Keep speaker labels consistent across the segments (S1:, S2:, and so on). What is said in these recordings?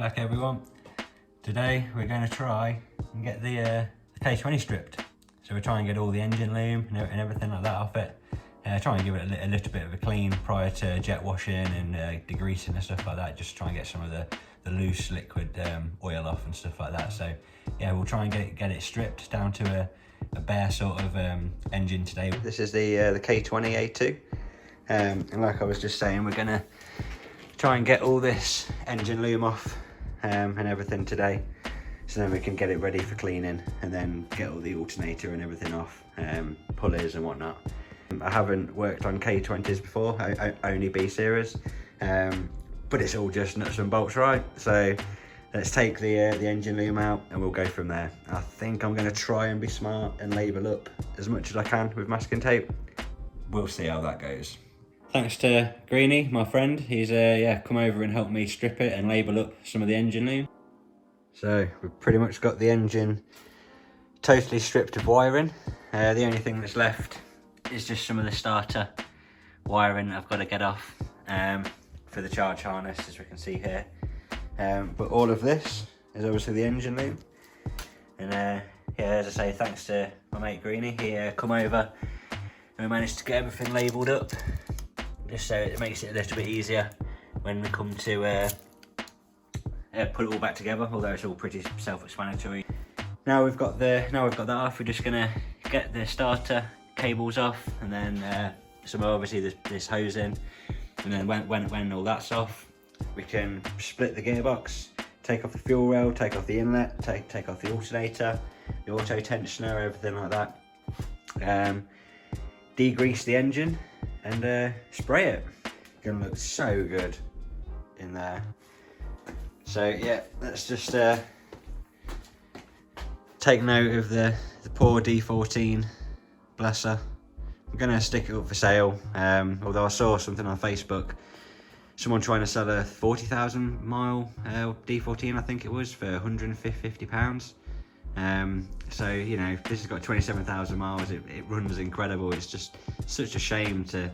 S1: back everyone. Today we're going to try and get the K20 stripped. So we're trying to get all the engine loom and everything like that off it. Try and give it a little bit of a clean prior to jet washing and degreasing and stuff like that. Just try and get some of the loose liquid oil off and stuff like that. So yeah, we'll try and get it stripped down to a bare sort of engine today. This is the K20 A2. And like I was just saying, we're gonna try and get all this engine loom off and everything today, so then we can get it ready for cleaning and then get all the alternator and everything off, pulleys and whatnot. I haven't worked on K20s before, only B series, but it's all just nuts and bolts, right? So let's take the engine loom out and we'll go from there. I think I'm going to try and be smart and label up as much as I can with masking tape. We'll see how that goes. Thanks to Greenie, my friend. He's come over and helped me strip it and label up some of the engine loom. So we've pretty much got the engine totally stripped of wiring. The only thing that's left is just some of the starter wiring I've got to get off for the charge harness, as we can see here. But all of this is obviously the engine loom. And yeah, as I say, thanks to my mate Greenie, he come over and we managed to get everything labelled up, just so it makes it a little bit easier when we come to put it all back together, although it's all pretty self-explanatory. Now we've got that off, we're just gonna get the starter cables off, and then some obviously this hose in, and then when all that's off, we can split the gearbox, take off the fuel rail, take off the inlet, take off the alternator, the auto tensioner, everything like that. Degrease the engine and spray it. Gonna look so good in there. So yeah, let's just take note of the poor D14, bless her. I'm gonna stick it up for sale, although I saw something on Facebook, someone trying to sell a 40,000 mile D14, I think it was, for £150. So, you know, this has got 27,000 miles, it runs incredible. It's just such a shame to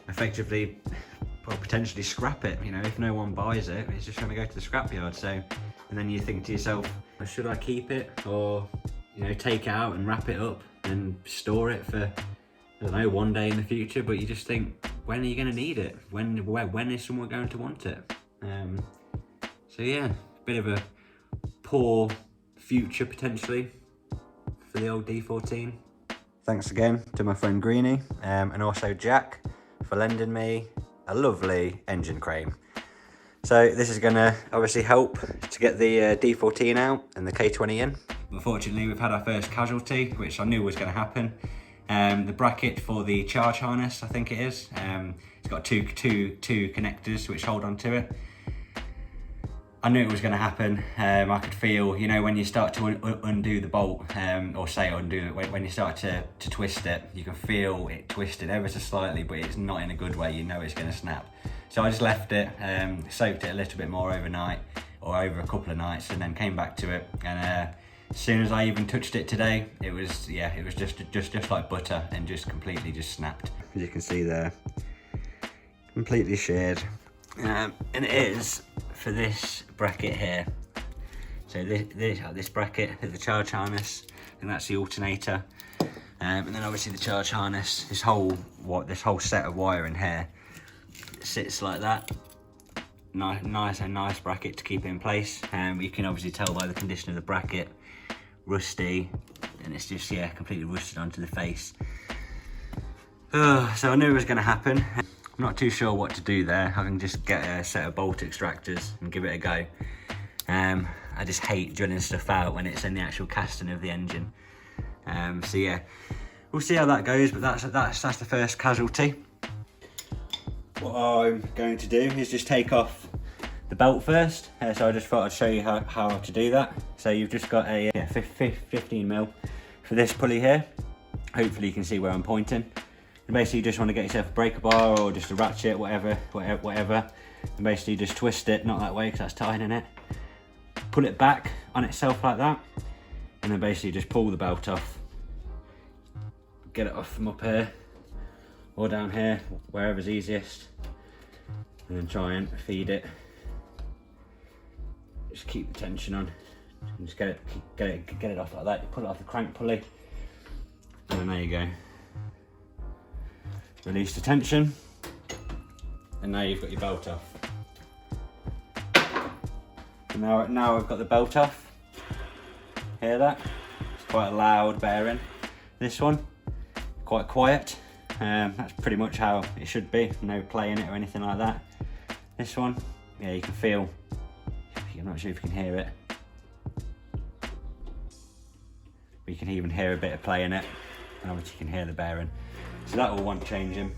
S1: effectively, well, potentially scrap it. You know, if no one buys it, it's just going to go to the scrapyard. So, and then you think to yourself, should I keep it, or, you know, take it out and wrap it up and store it for, I don't know, one day in the future? But you just think, when are you going to need it? When is someone going to want it? So yeah, bit of a poor future potentially for the old D14. Thanks again to my friend Greenie, and also Jack for lending me a lovely engine crane. So this is going to obviously help to get the D14 out and the K20 in. Unfortunately, we've had our first casualty, which I knew was going to happen. The bracket for the charge harness, I think it is, it's got two connectors which hold on to it. I knew it was going to happen. I could feel, you know, when you start to undo the bolt, or say undo it, when you start to twist it, you can feel it twisted ever so slightly, but it's not in a good way. You know it's going to snap. So I just left it, soaked it a little bit more overnight, or over a couple of nights, and then came back to it. And as soon as I even touched it today, it was just like butter, and just completely just snapped. As you can see there, completely sheared. And it is for this bracket here. So this bracket is the charge harness, and that's the alternator. And then obviously the charge harness, this whole set of wiring here, sits like that. Nice bracket to keep it in place. You can obviously tell by the condition of the bracket, rusty, and it's just, yeah, completely rusted onto the face. So I knew it was going to happen. I'm not too sure what to do there. I can just get a set of bolt extractors and give it a go. I just hate drilling stuff out when it's in the actual casting of the engine. So yeah, we'll see how that goes, but that's the first casualty. What I'm going to do is just take off the belt first. So I just thought I'd show you how to do that. So you've just got a 15mm for this pulley here. Hopefully you can see where I'm pointing. And basically you just want to get yourself a breaker bar or just a ratchet, whatever, and basically just twist it, not that way because that's tightening it. Pull it back on itself like that, and then basically just pull the belt off. Get it off from up here or down here, wherever's easiest, and then try and feed it just keep the tension on, and just get it off like that. You pull it off the crank pulley, and then there you go. Release the tension, and now you've got your belt off. And now I've got the belt off. Hear that? It's quite a loud bearing. This one, quite quiet. That's pretty much how it should be. No play in it or anything like that. This one, yeah, you can feel. I'm not sure if you can hear it. But you can even hear a bit of play in it. And obviously you can hear the bearing. So that will want changing.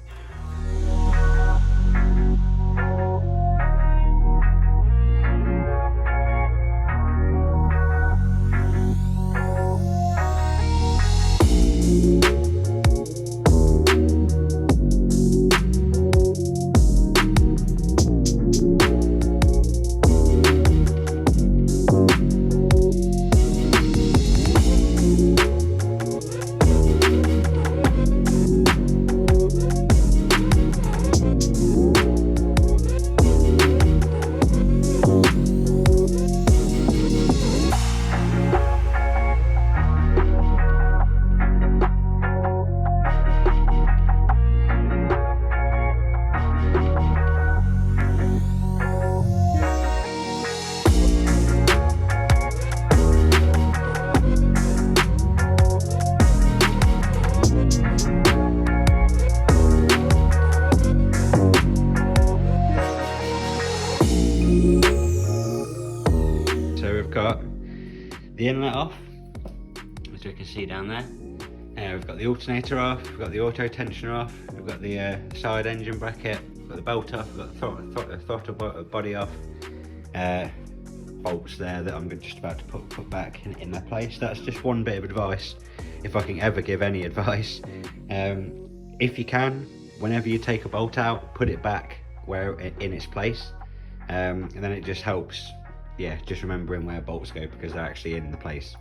S1: Got the inlet off, as you can see down there. We've got the alternator off, we've got the auto tensioner off, we've got the side engine bracket, we've got the belt off, we've got the throttle body off, bolts there that I'm just about to put back in their place. That's just one bit of advice, if I can ever give any advice. If you can, whenever you take a bolt out, put it back where in its place, and then it just helps. Yeah, just remembering where bolts go because they're actually in the place.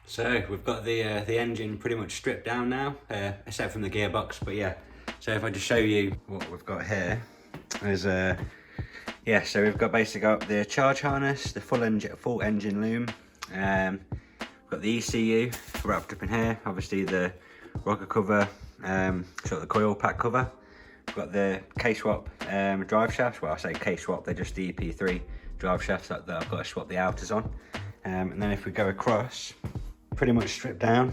S1: So we've got the engine pretty much stripped down now, except from the gearbox. But yeah, so if I just show you what we've got here, is yeah. So we've basically got the charge harness, the full engine loom. We've got the ECU wrapped up in here. Obviously the rocker cover, sort of the coil pack cover. We've got the K-Swap drive shafts. Well, I say K-Swap, they're just the EP3 drive shafts that I've got to swap the outers on. And then if we go across, pretty much stripped down.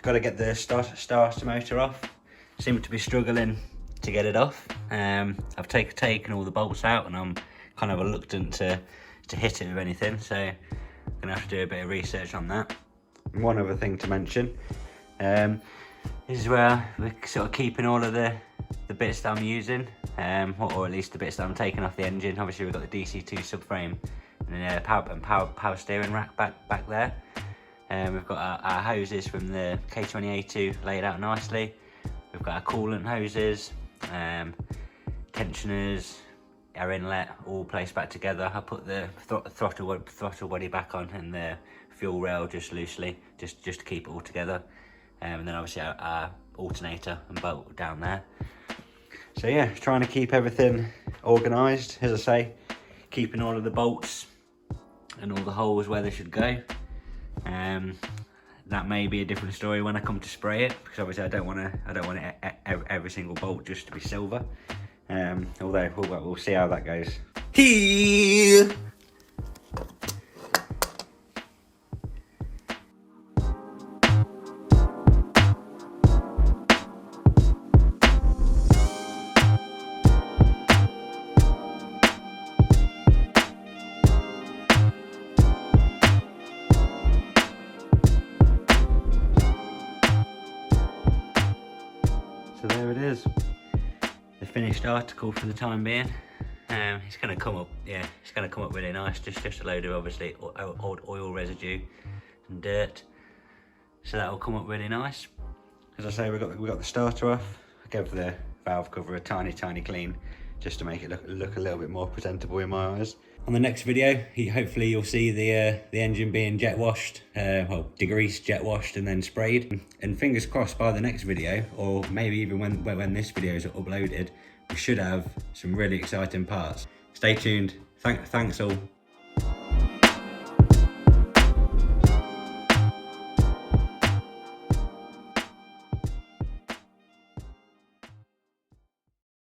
S1: Got to get the starter motor off. Seem to be struggling to get it off. I've taken all the bolts out and I'm kind of reluctant to hit it with anything, so I'm gonna have to do a bit of research on that. And one other thing to mention, this is where we're sort of keeping all of the bits that I'm using, or at least the bits that I'm taking off the engine. Obviously we've got the DC2 subframe and power steering rack back there. We've got our hoses from the K20 laid out nicely. We've got our coolant hoses, tensioners, our inlet, all placed back together. I put the throttle body back on and the fuel rail just loosely, just to keep it all together. And then obviously our alternator and bolt down there. So yeah, trying to keep everything organised, as I say, keeping all of the bolts and all the holes where they should go. That may be a different story when I come to spray it, because obviously I don't want every single bolt just to be silver. Although we'll see how that goes. is the finished article for the time being. It's going to come up, yeah, it's going to come up really nice. Just a load of obviously old oil residue and dirt, so that will come up really nice. As I say, we got the starter off. I gave the valve cover a tiny clean, just to make it look a little bit more presentable in my eyes. On the next video, hopefully you'll see the engine being jet washed, well, degreased, jet washed, and then sprayed. And fingers crossed, by the next video, or maybe even when this video is uploaded, we should have some really exciting parts. Stay tuned. Thanks all.